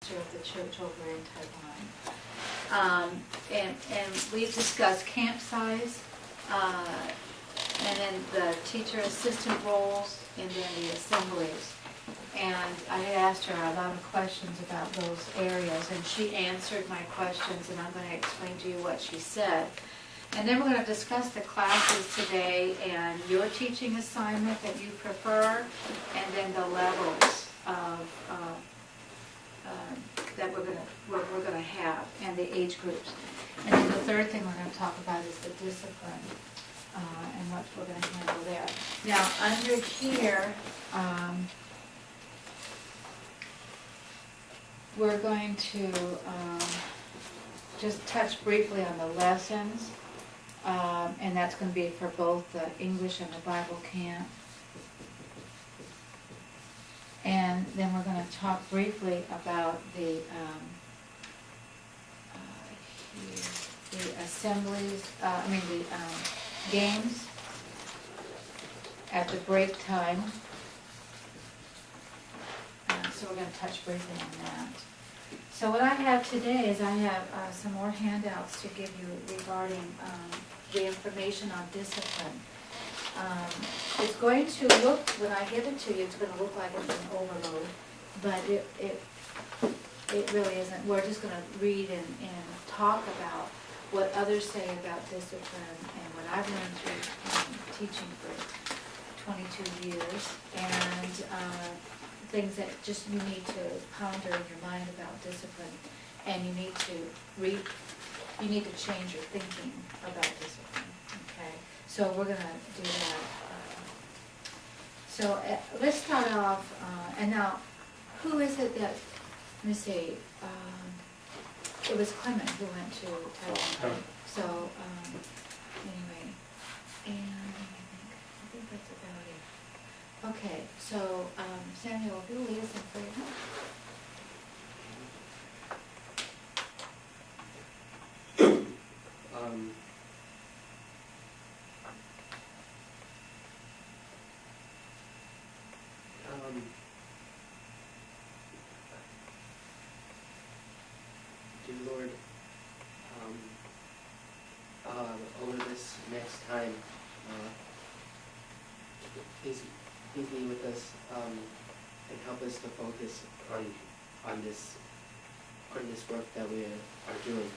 of the church over in Taiwan. And we've discussed camp size, and then the teacher assistant roles, and then the assemblies. And I had asked her a lot of questions about those areas, and she answered my questions, and I'm going to explain to you what she said. And then we're going to discuss the classes today and your teaching assignment that you prefer, and then the levels of that we're going to have, and the age groups. And then the third thing we're going to talk about is the discipline and what we're going to handle there. Now, under here, we're going to just touch briefly on the lessons, and that's going to be for both the English and the Bible camp. And then we're going to talk briefly about the assemblies, the games at the break time. So we're going to touch briefly on that. So what I have today is I have some more handouts to give you regarding the information on discipline. It's going to look, when I give it to you, it's going to look like it's an overload, but it really isn't. We're just going to read and talk about what others say about discipline and what I've learned through teaching for 22 years, and things that just you need to ponder in your mind about discipline, and you need to change your thinking about discipline. Okay, so we're going to do that. So let's start off, and now, who is it that, let me see, it was Clement who went to Taiwan, right? So, anyway, and I think that's about it. Okay, so, Samuel, if you'll lead us in prayer. Dear Lord, over this next time, please be with us and help us to focus on this work that we are doing.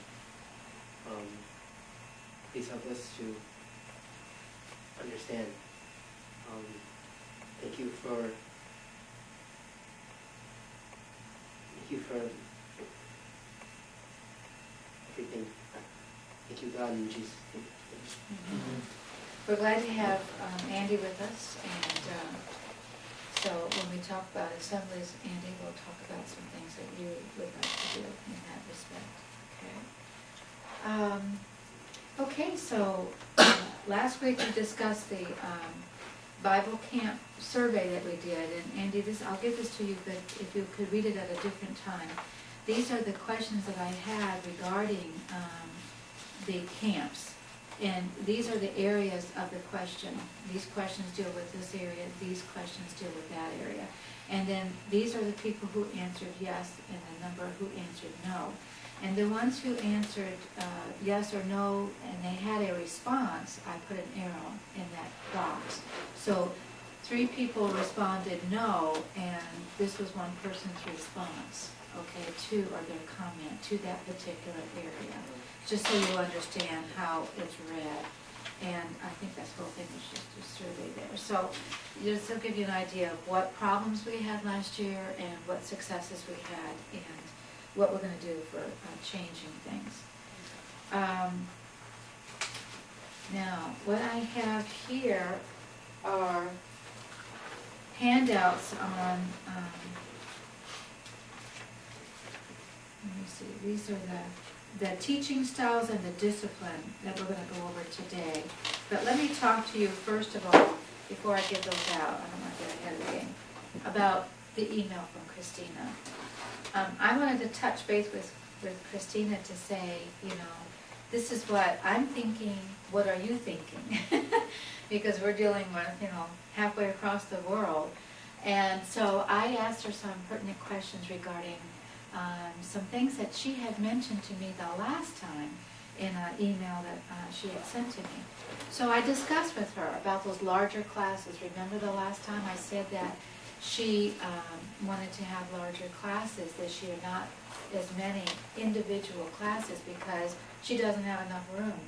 Please help us to understand. Thank you for everything. Thank you, God, in Jesus' name. Mm-hmm. We're glad to have Andy with us, and so when we talk about assemblies, Andy will talk about some things that you would like to do in that respect. Okay. Okay, so last week we discussed the Bible camp survey that we did, and Andy, I'll give this to you, but if you could read it at a different time. These are the questions that I had regarding the camps, and these are the areas of the question. These questions deal with this area, these questions deal with that area. And then these are the people who answered yes, and the number who answered no. And the ones who answered yes or no, and they had a response, I put an arrow in that box. So 3 people responded no, and this was one person's response, okay, or their comment to that particular area, just so you understand how it's read. And I think that's the whole thing was just a survey there. So this will give you an idea of what problems we had last year and what successes we had, and what we're going to do for changing things. Now, what I have here are handouts on, let me see, these are the teaching styles and the discipline that we're going to go over today. But let me talk to you first of all, before I get those out, I don't want to get ahead of the game, about the email from Christina. I wanted to touch base with Christina to say, this is what I'm thinking, what are you thinking? Because we're dealing with, halfway across the world. And so I asked her some pertinent questions regarding some things that she had mentioned to me the last time in an email that she had sent to me. So I discussed with her about those larger classes. Remember the last time I said that she wanted to have larger classes this year, not as many individual classes, because she doesn't have enough room.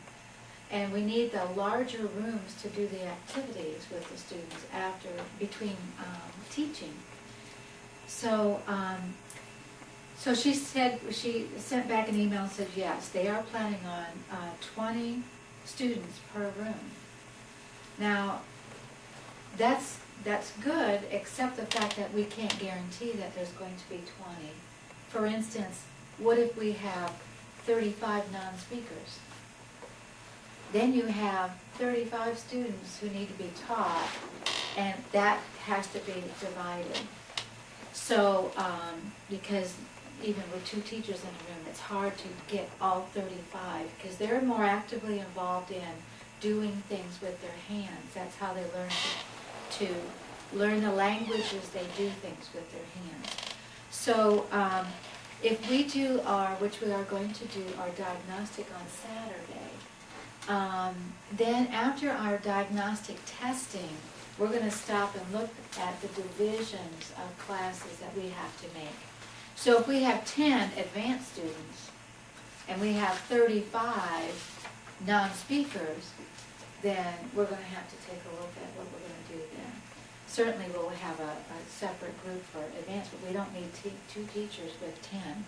And we need the larger rooms to do the activities with the students between teaching. So, so she sent back an email and said, yes, they are planning on 20 students per room. Now, that's good, except the fact that we can't guarantee that there's going to be 20. For instance, what if we have 35 non-speakers? Then you have 35 students who need to be taught, and that has to be divided. So, because even with 2 teachers in a room, it's hard to get all 35, because they're more actively involved in doing things with their hands. That's how they learn to learn the languages. They do things with their hands. So, if we do which we are going to do, our diagnostic on Saturday, then after our diagnostic testing, we're going to stop and look at the divisions of classes that we have to make. So if we have 10 advanced students and we have 35 non-speakers, then we're going to have to take a look at what we're going to do then. Certainly we'll have a separate group for advanced, but we don't need 2 teachers with 10.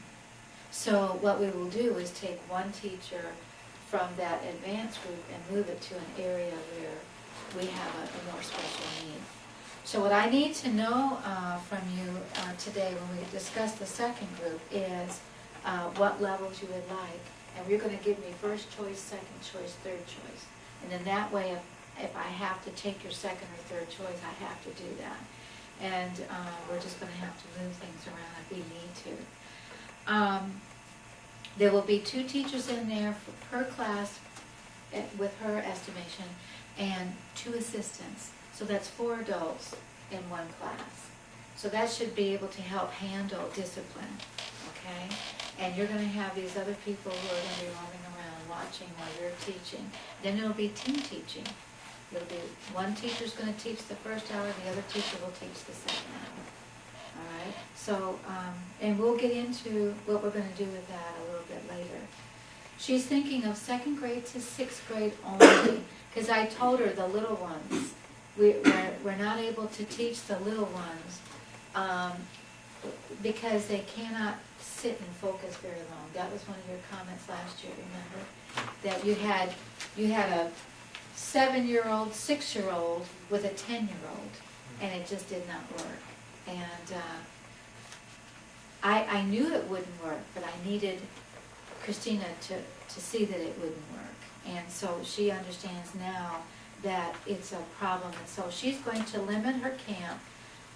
So what we will do is take 1 teacher from that advanced group and move it to an area where we have a more special need. So what I need to know from you today when we discuss the second group is what levels you would like. And you're going to give me first choice, second choice, third choice. And then that way, if I have to take your second or third choice, I have to do that. And we're just going to have to move things around if we need to. There will be 2 teachers in there per class with her estimation, and 2 assistants. So that's 4 adults in 1 class. So that should be able to help handle discipline, okay? And you're going to have these other people who are going to be roaming around watching while you're teaching. Then it'll be team teaching. It'll be 1 teacher's going to teach the first hour, the other teacher will teach the second hour. All right? So, and we'll get into what we're going to do with that a little bit later. She's thinking of 2nd grade to 6th grade only, because I told her the little ones, we're not able to teach the little ones because they cannot sit and focus very long. That was one of your comments last year, remember? That you had a 7-year-old, 6-year-old with a 10-year-old, and it just did not work. And I knew it wouldn't work, but I needed Christina to see that it wouldn't work. And so she understands now that it's a problem. And so she's going to limit her camp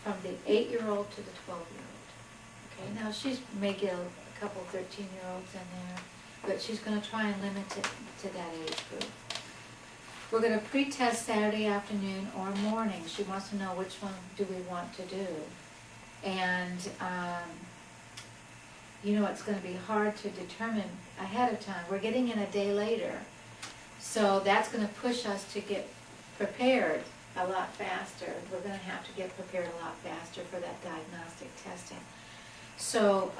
from the 8-year-old to the 12-year-old. Okay, now she may get a couple 13-year-olds in there, but she's going to try and limit it to that age group. We're going to pre-test Saturday afternoon or morning. She wants to know which one do we want to do. And you know, it's going to be hard to determine ahead of time. We're getting in a day later. So that's going to push us to get prepared a lot faster. We're going to have to get prepared a lot faster for that diagnostic testing. So